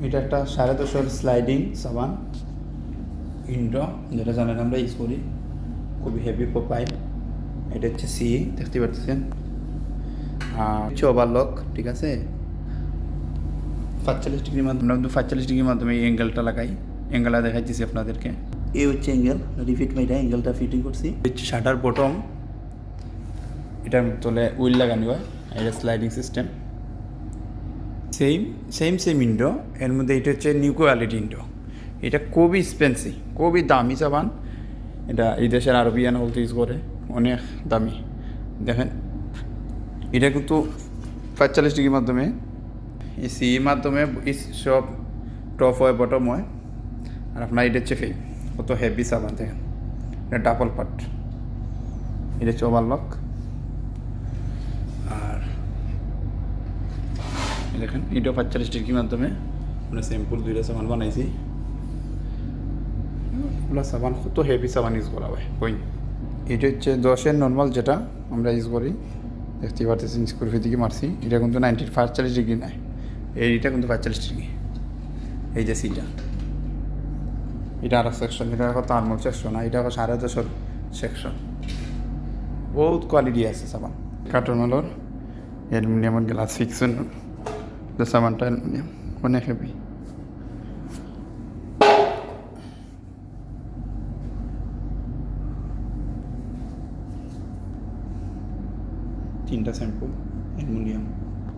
এটা একটা 10.5 স্লাইডিং সাবান ইন্ডো, যেটা জানেন আমরা ইউজ করি, খুবই হেভি প্রোফাইল। এটা হচ্ছে সি, দেখতে পাচ্ছেন, আর হচ্ছে ওভারলক, ঠিক আছে। 45 ডিগ্রির মাধ্যমে, আমরা 45 ডিগ্রির মাধ্যমে এই অ্যাঙ্গেলটা লাগাই, অ্যাঙ্গেলটা দেখাইতেছি আপনাদেরকে। এই হচ্ছে অ্যাঙ্গেল, রিফিট মাইটা অ্যাঙ্গেলটা ফিটিং করছি। হচ্ছে শাটার বটম, এটার তলে উইল লাগানো হয়, এটা স্লাইডিং সিস্টেম। সেম উইন্ডো, এর মধ্যে এটা হচ্ছে নিউ কোয়ালিটি উইন্ডো। এটা খুবই এক্সপেন্সিভ, খুবই দামি সাবান। এটা এই দেশের আরবিয়ান হলতে ইউজ করে, অনেক দামি। দেখেন এটা কিন্তু 45 ডিগ্রির মাধ্যমে, এই সির মাধ্যমে সব টপ হয়, বটম হয়। আর আপনার এটা হচ্ছে ফেই, কত হেভি সাবান দেখেন, এটা ডাবল পার্ট। এটা হচ্ছে ওভারলক। আর দেখেন এটা 45 ডিগ্রির মাধ্যমে আমরা সিম্পল 2টা সাবান বানাইছি। এগুলো সাবান কত হেভি সাবান ইউজ করা হয় কই। এটা হচ্ছে 10-এর নর্মাল, যেটা আমরা ইউজ করি, দেখতে পারতেছেন স্কোরফি দিকে মারছি। এটা কিন্তু 45 ডিগ্রি নয়, এইটা কিন্তু 45 ডিগ্রি। এই যে সিটা, এটা আরও সেকশন, এটা এখন থার্মাল সেকশন, এটা এখন 10.5 সেকশন। বহুত কোয়ালিটি আছে সাবান। কার্টন মালোর অ্যালুমিনিয়ামের গ্লাস ফিক্সন, সাবানটা অ্যালুমিনিয়াম, অনেক হেভি। তিনটা শ্যাম্পু অ্যালুমিনিয়াম।